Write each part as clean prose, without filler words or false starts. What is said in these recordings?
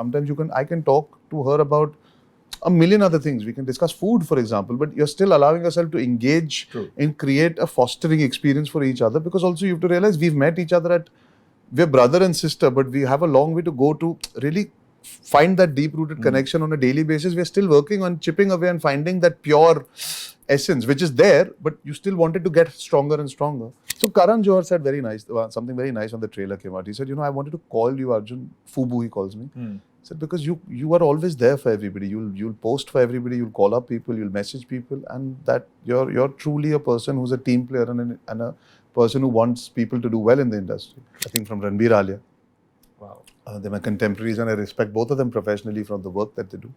Sometimes I can talk to her about a million other things. We can discuss food, for example, but you're still allowing yourself to engage and create a fostering experience for each other, because also you have to realize we've met each other we're brother and sister, but we have a long way to go to really find that deep-rooted connection on a daily basis. We're still working on chipping away and finding that pure essence, which is there, but you still wanted to get stronger and stronger. So Karan Johar said something very nice when the trailer came out. He said, I wanted to call you Arjun, Fubu he calls me. He said, because you are always there for everybody. You'll post for everybody, you'll call up people, you'll message people, and that you're truly a person who's a team player and a person who wants people to do well in the industry. I think from Ranbir, Alia. Wow. They're my contemporaries and I respect both of them professionally from the work that they do.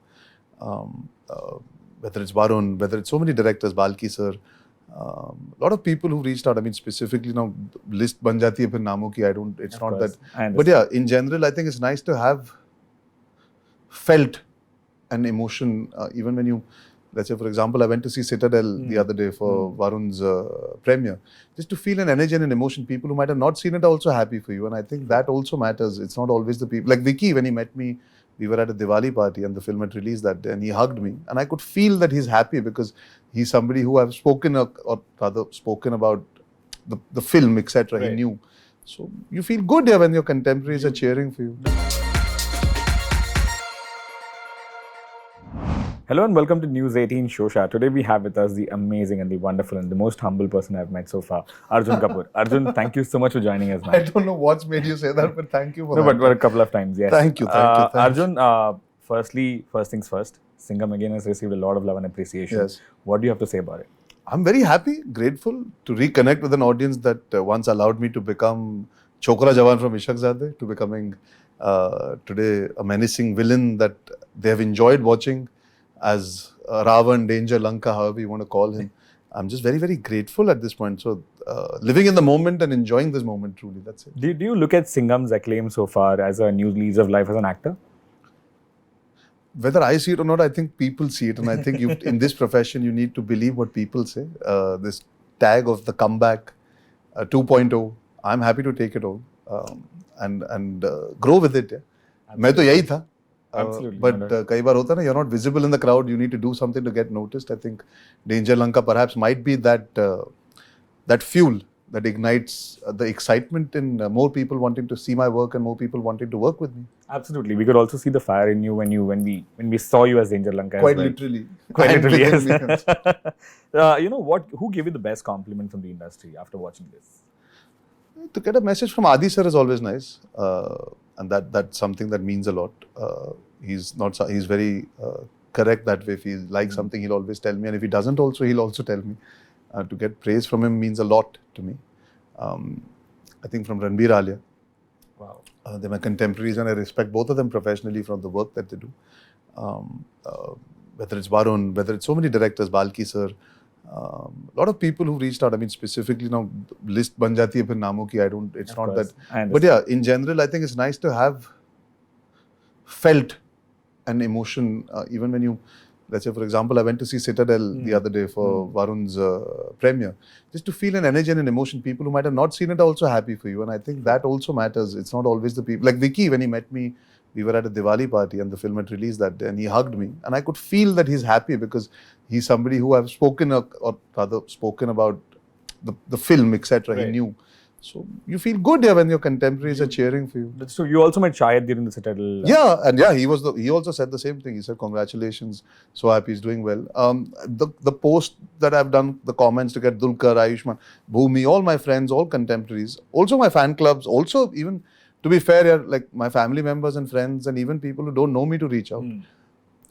Whether it's Varun, whether it's so many directors, Balki sir, a lot of people who reached out. I mean, specifically now, list ban jati hai phir naamon ki, it's not that. But yeah, in general, I think it's nice to have felt an emotion, even when you, let's say, for example, I went to see Citadel the other day for Varun's premiere, just to feel an energy and an emotion. People who might have not seen it are also happy for you, and I think that also matters. It's not always the people. Like Vicky, when he met me, we were at a Diwali party and the film had released that day, and he hugged me, and I could feel that he's happy because he's somebody who I've spoken about the film, etc. Right. He knew. So you feel good here when your contemporaries are cheering for you. Hello and welcome to News 18 Showsha. Today we have with us the amazing and the wonderful and the most humble person I've met so far, Arjun Kapoor. Arjun, thank you so much for joining us, man. I don't know what's made you say that, but thank you for that. No, but a couple of times, yes. Thank you. Arjun, first things first, Singham Again has received a lot of love and appreciation. Yes. What do you have to say about it? I'm very happy, grateful to reconnect with an audience that once allowed me to become Chokra Jawan from Ishaqzadeh, to becoming today a menacing villain that they have enjoyed watching as Ravan, Danger Lanka, however you want to call him. I'm just very, very grateful at this point. So, living in the moment and enjoying this moment, truly, that's it. Do you look at Singham's acclaim so far as a new lease of life as an actor? Whether I see it or not, I think people see it. And I think in this profession, you need to believe what people say. This tag of the comeback 2.0, I'm happy to take it all and grow with it. मैं तो यही था. Absolutely. But kai baar hota na, you're not visible in the crowd. You need to do something to get noticed. I think Danger Lanka perhaps might be that fuel that ignites the excitement in more people wanting to see my work and more people wanting to work with me. Absolutely. We could also see the fire in you when we saw you as Danger Lanka. Quite literally. Quite literally, yes. Who gave you the best compliment from the industry after watching this? To get a message from Adi sir is always nice. And that's something that means a lot. He's very correct that way. If he likes something, he'll always tell me. And if he doesn't also, he'll also tell me. To get praise from him means a lot to me. I think from Ranbir, Alia. Wow. They're my contemporaries and I respect both of them professionally from the work that they do. Whether it's Varun, whether it's so many directors, Balki sir, a lot of people who reached out. I mean, specifically now, list ban jati hai phir naamon ki, it's not that. But yeah, in general, I think it's nice to have felt an emotion, even when you, let's say, for example, I went to see Citadel the other day for Varun's premiere, just to feel an energy and an emotion. People who might have not seen it are also happy for you, and I think that also matters. It's not always the people. Like Vicky, when he met me, we were at a Diwali party and the film had released that day, and he hugged me, and I could feel that he's happy because he's somebody who I've spoken about the film, etc. Right. He knew. So you feel good here when your contemporaries are cheering for you. So you also met Shayad during the Citadel. He also said the same thing. He said, congratulations, so happy he's doing well. The post that I've done, the comments to get Dulkar, Ayushman, Bhumi, all my friends, all contemporaries, also my fan clubs, also even, to be fair, like my family members and friends and even people who don't know me to reach out.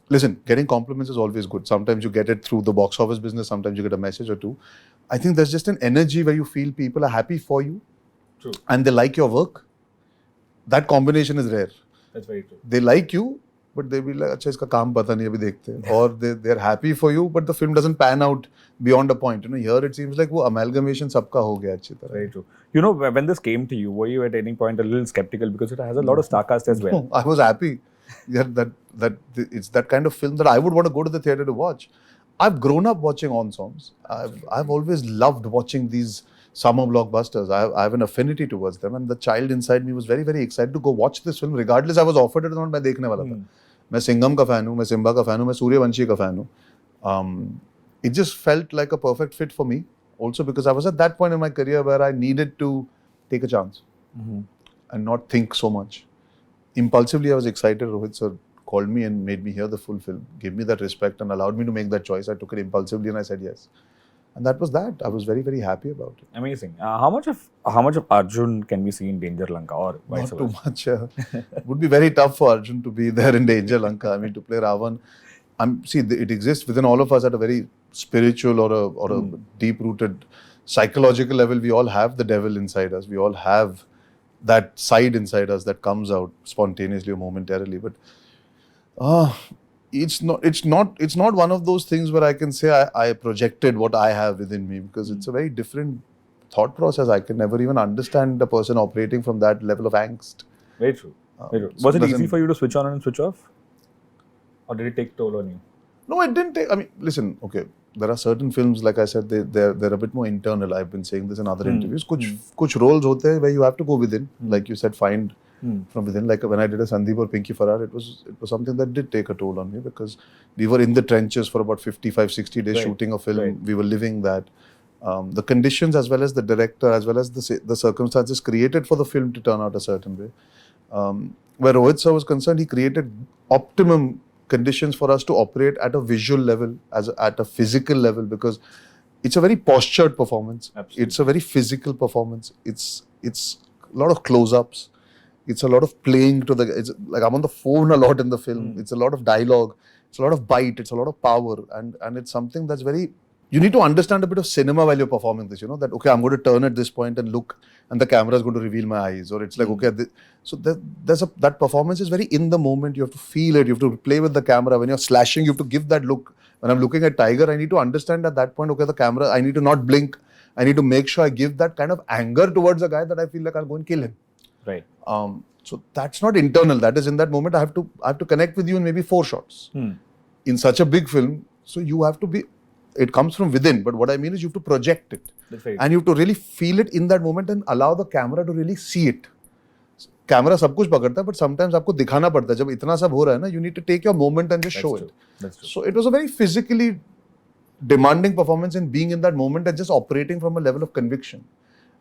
Listen, getting compliments is always good. Sometimes you get it through the box office business. Sometimes you get a message or two. I think there's just an energy where you feel people are happy for you. True. And they like your work. That combination is rare. That's very true. They like you, but they be like, "Acha, iska kaam pata nahi, abhi dekhte hain." Or they're happy for you, but the film doesn't pan out beyond a point. Here it seems like wo amalgamation sabka ho gaya achhi tarah. Very true. When this came to you, were you at any point a little skeptical because it has a lot of star cast as well? No, I was happy. That it's that kind of film that I would want to go to the theatre to watch. I've grown up watching ensembles. I've always loved watching these summer blockbusters. I have an affinity towards them, and the child inside me was very, very excited to go watch this film. Regardless, I was offered it or not, मैं देखने वाला था. मैं सिंघम का fan हूँ, मैं Simba का fan हूँ, मैं सूर्यवंशी का fan हूँ. It just felt like a perfect fit for me. Also because I was at that point in my career where I needed to take a chance and not think so much. Impulsively, I was excited. Rohit sir called me and made me hear the full film, gave me that respect and allowed me to make that choice. I took it impulsively and I said yes. And that was that. I was very, very happy about it. Amazing. How much of Arjun can we see in Danger Lanka or vice versa? Not too much. Would be very tough for Arjun to be there in Danger Lanka. I mean, to play Ravan. It exists within all of us at a very spiritual or a deep-rooted psychological level. We all have the devil inside us. We all have that side inside us that comes out spontaneously or momentarily. But it's not one of those things where I can say I projected what I have within me, because it's a very different thought process. I can never even understand a person operating from that level of angst. Very true. Very true. Was it easy for you to switch on and switch off? Or did it take toll on you? No, it didn't take. I mean, listen, okay, there are certain films, like I said, they're a bit more internal. I've been saying this in other interviews. Kuch roles hote hain where you have to go within, like you said, find from within. Like when I did a Sandeep or Pinky Farrar, it was something that did take a toll on me, because we were in the trenches for about 55, 60 days shooting a film. Right. We were living that. The conditions, as well as the director, as well as the circumstances created for the film to turn out a certain way. Where Rohit sir was concerned, he created optimum conditions for us to operate at a visual level, at a physical level, because it's a very postured performance. Absolutely. It's a very physical performance. It's a lot of close-ups. It's a lot of playing to it's like I'm on the phone a lot in the film. It's a lot of dialogue. It's a lot of bite. It's a lot of power, and it's something that's very. You need to understand a bit of cinema while you're performing this. You know that, okay, I'm going to turn at this point and look, and the camera is going to reveal my eyes, or it's like, okay, that performance is very in the moment. You have to feel it. You have to play with the camera. When you're slashing, you have to give that look. When I'm looking at Tiger, I need to understand at that point, okay, the camera, I need to not blink. I need to make sure I give that kind of anger towards a guy that I feel like I'll go and kill him. Right. So that's not internal. That is in that moment. I have to connect with you in maybe 4 shots. In such a big film, so you have to be. It comes from within, but what I mean is you have to project it. And you have to really feel it in that moment and allow the camera to really see it. Camera सब कुछ पकड़ता है, but sometimes आपको दिखाना पड़ता है. जब इतना सब हो रहा है ना, you need to take your moment and just show it. That's true. So it was a very physically demanding performance in being in that moment and just operating from a level of conviction.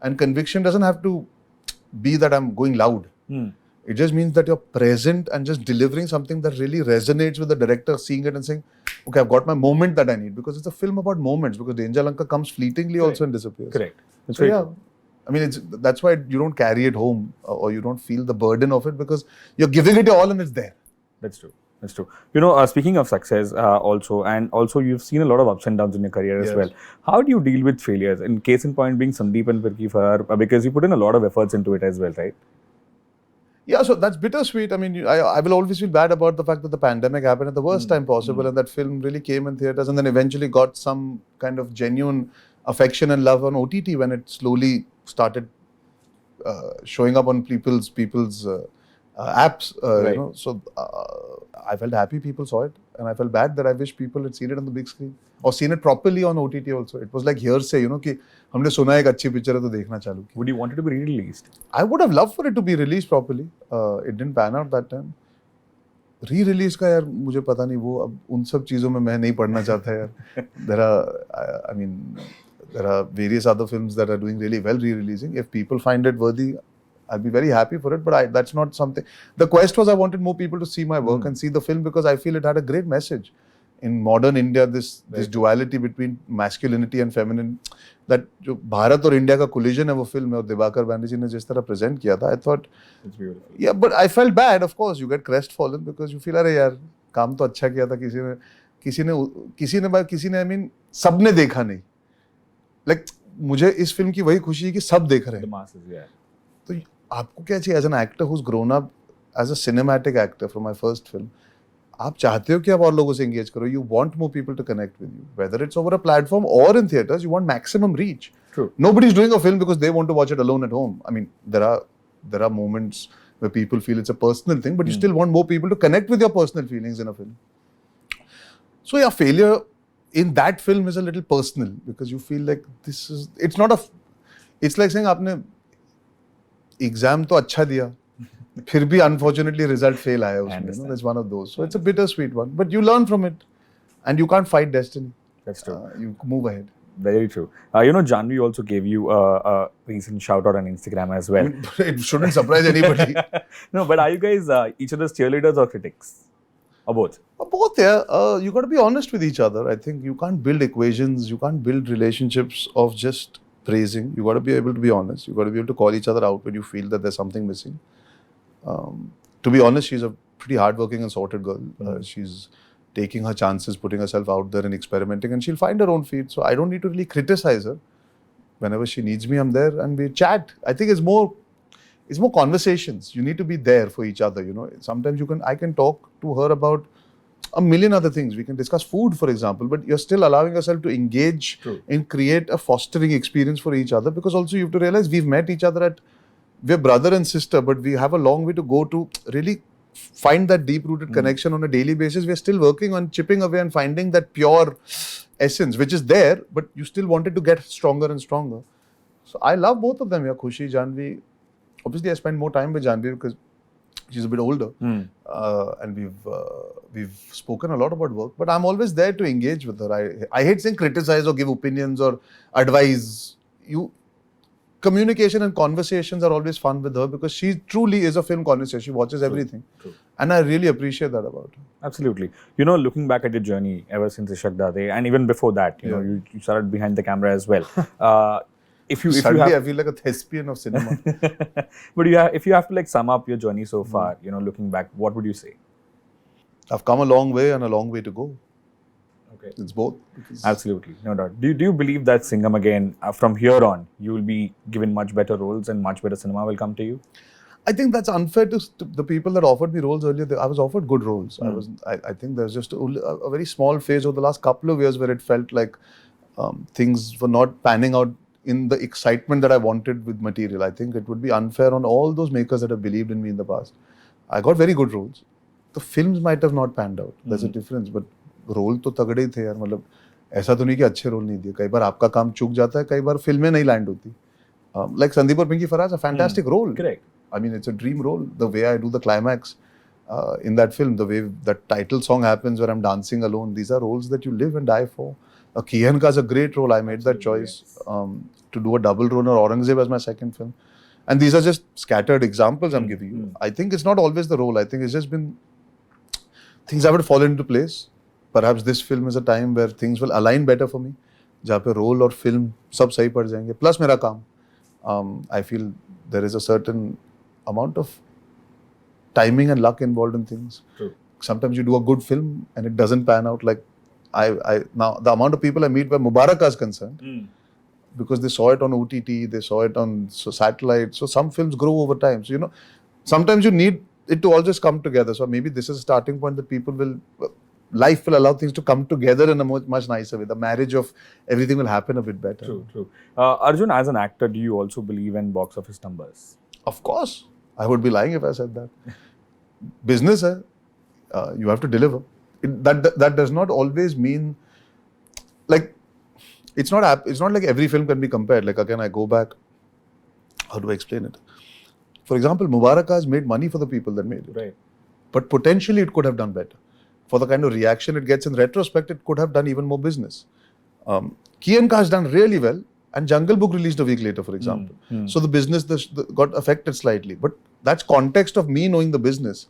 And conviction doesn't have to be that I'm going loud. It just means that you're present and just delivering something that really resonates with the director, seeing it and saying, okay, I've got my moment that I need, because it's a film about moments, because Danger Lanka comes fleetingly also and disappears. Correct. So yeah, I mean, that's why you don't carry it home or you don't feel the burden of it, because you're giving it your all and it's there. That's true. That's true. You know, speaking of success also you've seen a lot of ups and downs in your career as well. How do you deal with failures? In case in point being Sandeep and Pinky Farrar, because you put in a lot of efforts into it as well, right? Yeah, so that's bittersweet. I mean, I will always feel bad about the fact that the pandemic happened at the worst time possible, and that film really came in theatres and then eventually got some kind of genuine affection and love on OTT when it slowly started showing up on people's apps. Right. You know, so I felt happy people saw it, and I felt bad that I wish people had seen it on the big screen or seen it properly on OTT also. It was like hearsay, you know, कि हमने सुना एक अच्छी picture है तो देखना चालू किया. Would you want it to be re-released? I would have loved for it to be released properly. It didn't pan out that time. Re-release का यार मुझे पता नहीं, वो अब उन सब चीज़ों में मैं नहीं पढ़ना चाहता यार. There are various other films that are doing really well re-releasing. If people find it worthy, I'll be very happy for it. But that's not something. The quest was I wanted more people to see my work and see the film, because I feel it had a great message. In modern India, this duality between masculinity and feminine, that जो भारत और India का collision है वो film है, और दिवाकर बैनर्जी ने जिस तरह present किया था, I thought, it's beautiful. Yeah, but I felt bad. Of course, you get crestfallen because you feel अरे यार काम तो अच्छा किया था, किसी ने I mean सबने देखा नहीं. Like मुझे इस film की वही खुशी है कि सब देख रहे हैं. The masses, yeah. तो आपको क्या चाहिए as an actor who's grown up as a cinematic actor from my first film? आप चाहते हो कि आप और लोगों से engage करो. You want more people to connect with you. Whether it's over a platform or in theatres, you want maximum reach. True. Nobody's doing a film because they want to watch it alone at home. I mean, there are moments where people feel it's a personal thing, but you still want more people to connect with your personal feelings in a film. So yeah, failure in that film is a little personal, because you feel like it's not It's like saying आपने exam तो अच्छा दिया फिर भी unfortunately result fail आया उसमें. That's one of those. So it's a bittersweet one, but you learn from it, and you can't fight destiny. That's true. You move ahead. Very true. Janhvi also gave you a recent shout out on Instagram as well. It shouldn't surprise anybody. No, but are you guys each other's cheerleaders or critics? Or both? Both, yeah. You got to be honest with each other. I think you can't build equations. You can't build relationships of just praising. You got to be able to be honest. You got to be able to call each other out when you feel that there's something missing. To be honest, she's a pretty hardworking and sorted girl. She's taking her chances, putting herself out there and experimenting, and she'll find her own feet. So I don't need to really criticize her. Whenever she needs me, I'm there and we chat. I think it's more conversations. You need to be there for each other. You know, sometimes I can talk to her about a million other things. We can discuss food, for example, but you're still allowing yourself to engage and create a fostering experience for each other, because also you have to realize we've met each other we're brother and sister, but we have a long way to go to really find that deep-rooted connection on a daily basis. We're still working on chipping away and finding that pure essence, which is there, but you still want it to get stronger and stronger. So I love both of them. Yeah, Khushi, Janhvi. Obviously, I spend more time with Janhvi because she's a bit older, and we've spoken a lot about work. But I'm always there to engage with her. I hate saying criticize or give opinions or advise. Communication and conversations are always fun with her because she truly is a film connoisseur. She watches everything. True. And I really appreciate that about her. Absolutely. You know, looking back at your journey ever since Ishak Dade, and even before that, you know, you started behind the camera as well. If you Suddenly I feel like a thespian of cinema. But if you have to like sum up your journey so far, you know, looking back, what would you say? I've come a long way and a long way to go. Okay. It's both. Absolutely, no doubt. Do you believe that Singham Again, from here on, you will be given much better roles and much better cinema will come to you? I think that's unfair to the people that offered me roles earlier. I was offered good roles. I think there's just a very small phase over the last couple of years where it felt like things were not panning out in the excitement that I wanted with material. I think it would be unfair on all those makers that have believed in me in the past. I got very good roles. The films might have not panned out. There's a difference, but role तो तगड़े ही थे यार. मतलब ऐसा तो नहीं कि अच्छे रोल नहीं दिए. कई बार आपका काम चूक जाता है, कई बार फिल्में नहीं लैंड होती. Like Sandeep or Pinky Farah's a fantastic role. Correct. I mean, it's a dream role. The way I do the climax in that film, the way that title song happens where I'm dancing alone, these are roles that you live and die for. Kian Ka's a great role. I made that choice to do a double role or Aurangzeb as my second film. And these are just scattered examples I'm giving you. I think it's not always the role. I think it's just been things haven't fallen into place. Perhaps this film is a time where things will align better for me. जहाँ पे role और film सब सही पड़ जाएंगे. Plus मेरा काम. I feel there is a certain amount of timing and luck involved in things. True. Sometimes you do a good film and it doesn't pan out. Like now the amount of people I meet where Mubarak is concerned, because they saw it on OTT, they saw it on satellite. So some films grow over time. So, you know, sometimes you need it to all just come together. So maybe this is a starting point that people life will allow things to come together in a much nicer way. The marriage of everything will happen a bit better. True. Arjun, as an actor, do you also believe in box office numbers? Of course. I would be lying if I said that. Business, you have to deliver. That does not always mean, like, it's not like every film can be compared. Like, again, I go back. How do I explain it? For example, Mubarak has made money for the people that made it. Right. But potentially it could have done better. For the kind of reaction it gets in retrospect, it could have done even more business. Kian Ka has done really well, and Jungle Book released a week later, for example. So the business got affected slightly. But that's context of me knowing the business.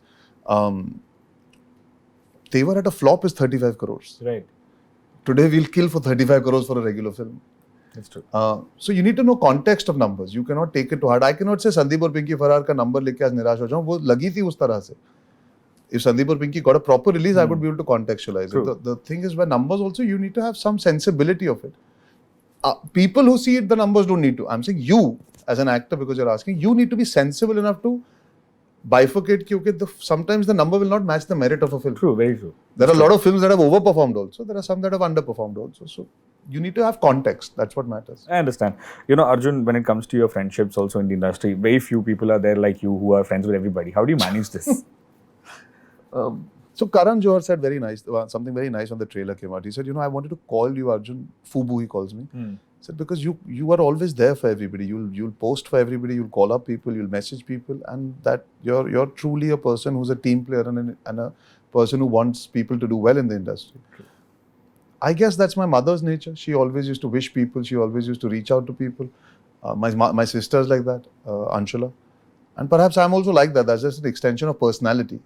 Tevar at a flop is 35 crores. Right. Today we'll kill for 35 crores for a regular film. That's true. So you need to know context of numbers. You cannot take it to heart. I cannot say Sandeep or Pinky Farah ka number lekke aaj nirash ho jaun. वो लगी थी उस तरह से. If Sandeep or Pinky got a proper release, I would be able to contextualize it. The thing is, by numbers also, you need to have some sensibility of it. People who see it, the numbers don't need to. I'm saying you, as an actor, because you're asking, you need to be sensible enough to bifurcate. Because sometimes the number will not match the merit of a film. True, very true. There are a lot of films that have overperformed also. There are some that have underperformed also. So you need to have context. That's what matters. I understand. You know, Arjun, when it comes to your friendships also in the industry, very few people are there like you who are friends with everybody. How do you manage this? So Karan Johar said something very nice when the trailer came out. He said, I wanted to call you Arjun. Fubu, he calls me. I said, because you are always there for everybody. You'll post for everybody. You'll call up people. You'll message people, and that you're truly a person who's a team player and a person who wants people to do well in the industry. I guess that's my mother's nature. She always used to wish people. She always used to reach out to people. My sister's like that, Anshula. And perhaps I'm also like that. That's just an extension of personality.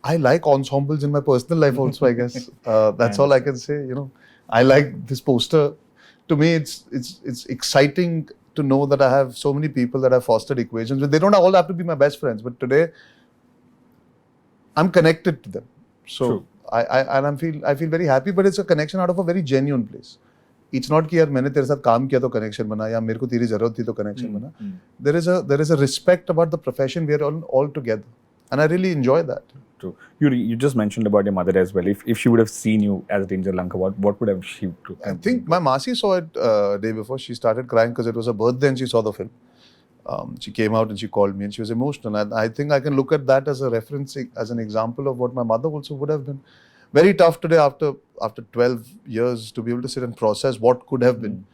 I like ensembles in my personal life also, I guess. That's all I can say. I like this poster. To me, it's exciting to know that I have so many people that I've fostered equations with. They don't all have to be my best friends, but today I'm connected to them. So True. I feel very happy, but it's a connection out of a very genuine place. It's not कि यार मैंने तेरे साथ काम किया तो connection बना या मेरे को तेरी जरूरत थी तो connection बना. There is a respect about the profession. We are all together, and I really enjoy that. True. You just mentioned about your mother as well. If she would have seen you as Danger Lanka, what would have she do? I think my Masi saw it day before. She started crying because it was her birthday and she saw the film. She came out and she called me and she was emotional. And I think I can look at that as a reference, as an example of what my mother also would have been. Very tough today after 12 years to be able to sit and process what could have been.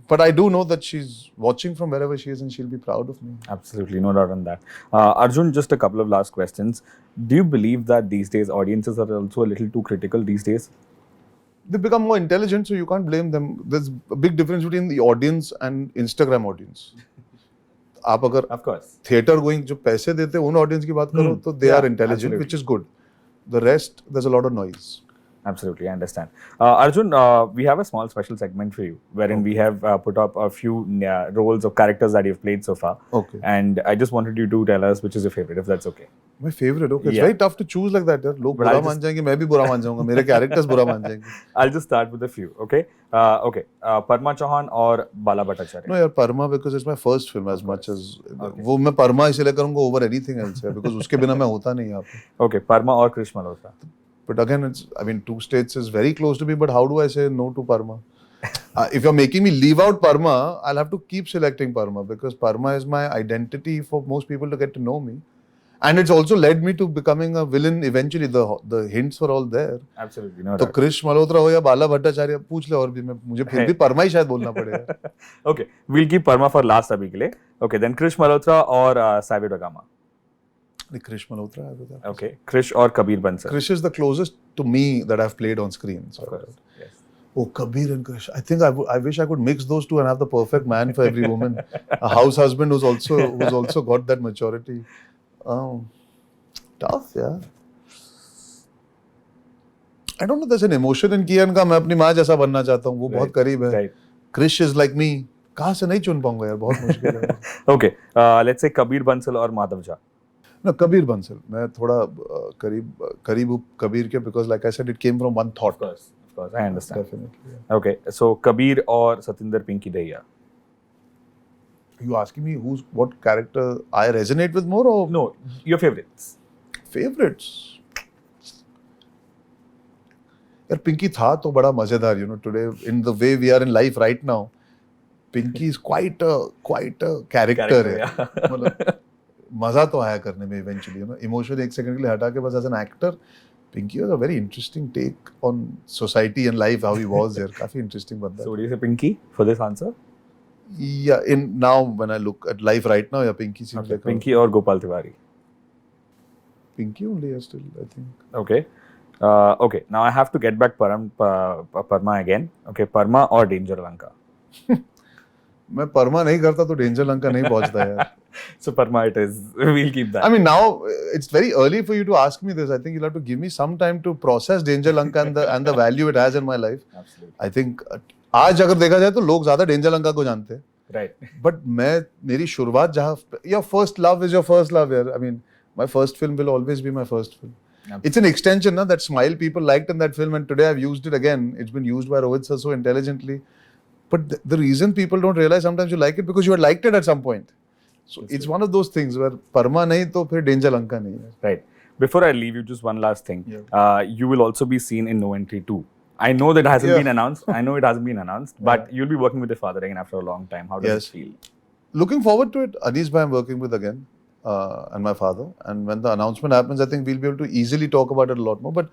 But I do know that she's watching from wherever she is and she'll be proud of me. Absolutely, no doubt on that. Arjun, just a couple of last questions. Do you believe that these days audiences are also a little too critical these days? They become more intelligent, so you can't blame them. There's a big difference between the audience and Instagram audience. आप अगर Of course. theater going जो पैसे देते हैं उन audience की बात करो तो they are intelligent, which is good. The rest, there's a lot of noise. Absolutely, I understand. Arjun, we have a small special segment for you, wherein we have put up a few roles of characters that you've played so far. Okay. And I just wanted you to tell us which is your favorite, if that's okay. My favorite, okay. It's very tough to choose like that. लोग बुरा मान जाएंगे, मैं भी बुरा मान जाऊँगा. मेरे characters बुरा मान जाएंगे. I'll just start with a few, okay? Okay. Parma Chauhan or Bala Bhattacharya? No, यार Parma because it's my first film as much as वो मैं Parma इसलिए करूँगा over anything else because उसके बिना मैं होता नहीं यहाँ पे. Okay. Parma or Krish Malhotra? But again, two states is very close to me, but how do I say no to Parma? If you're making me leave out Parma, I'll have to keep selecting Parma because Parma is my identity for most people to get to know me. And it's also led me to becoming a villain eventually. The hints were all there. Absolutely, no तो doubt. Krish Malhotra हो या बाला भट्टाचार्य पूछ ले और भी मुझे फिर भी Parma ही शायद बोलना पड़ेगा. Okay, we'll keep Parma for last अभी के लिए. Okay, then Krish Malhotra or Saivir Ragama? Krish Malhotra. Okay, Krish or Kabir Bansal? Krish is the closest to me that I've played on screen. So Of course, yes. Oh, Kabir and Krish. I think I wish I could mix those two and have the perfect man for every woman. A house husband who's also got that maturity. Tough, yeah. I don't know. There's an emotion in Kian का मैं अपनी माँ जैसा बनना चाहता हूँ. वो बहुत करीब है. Right. Krish is like me. कहाँ से नहीं चुन पाऊंगा यार. बहुत मुश्किल है. Okay, let's say Kabir Bansal or Madhav Jha. No, Kabir Bansal. मैं थोड़ा करीब हूँ Kabir के because like I said, it came from one thought. Of course, I understand. Definitely. Yeah. Okay, so Kabir or Satinder Pinky Dahiya? You asking me what character I resonate with more or No, your favorites. Favorites? यार Pinky था तो बड़ा मजेदार. Today in the way we are in life right now, Pinky is quite a character है. मतलब मजा तो आया करने में eventually. Emotion एक second के लिए हटा के बस as an actor, Pinky was a very interesting take on society and life, how he was there. काफी interesting बंदा. So what do you say, Pinky, for this answer? Yeah, now when I look at life right now, yeah, Pinky seems like Pinky or Gopal Tiwari? Pinky only still, I think. Okay. Okay. Now I have to get back Parma again. Okay, Parma or Danger Lanka? मैं Parma नहीं करता तो Danger Lanka नहीं पहुंचता यार. So Parma it is. We'll keep that. I mean, now it's very early for you to ask me this. I think you'll have to give me some time to process Danger Lanka and the value it has in my life. Absolutely. I think आज अगर देखा जाए तो लोग ज्यादा Danger Lanka को जानते हैं. Right. But मेरी शुरुआत जहाँ your first love is your first love यार. I mean, my first film will always be my first film. Absolutely. It's an extension, that smile people liked in that film, and today I've used it again. It's been used by Rohit sir so intelligently. But the reason people don't realize sometimes you like it because you had liked it at some point. So it's one of those things where Parma nahi to phir Danger Lanka nahi hai. Right. Before I leave you, just one last thing. Yeah. You will also be seen in No Entry 2. I know that hasn't been announced. I know it hasn't been announced, but you'll be working with your father again after a long time. How does it feel? Looking forward to it. Anis bhai I'm working with again, and my father. And when the announcement happens, I think we'll be able to easily talk about it a lot more. But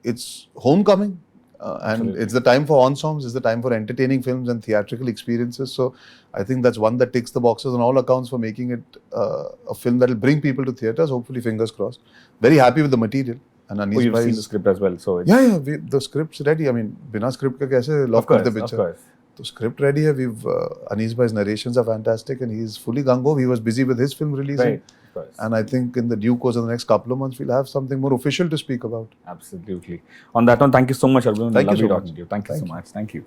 it's homecoming. And Absolutely. it's the time for ensembles, it's the time for entertaining films and theatrical experiences. So I think that's one that ticks the boxes on all accounts for making it a film that will bring people to theatres, hopefully, fingers crossed. Very happy with the material. And Anis You've bhai seen is- the script as well, so it's... the script's ready. I mean, bina script ka kaise love Of course, karte of picture. course. The script ready hai. Anis bhai's narrations are fantastic and he's fully gung-ho. He was busy with his film releasing. Right, of course. And I think in the due course of the next couple of months, we'll have something more official to speak about. Absolutely. On that one, thank you so much, Arjun. Thank you Lovely so talking much. to you. Thank you so Thank you. much. Thank you.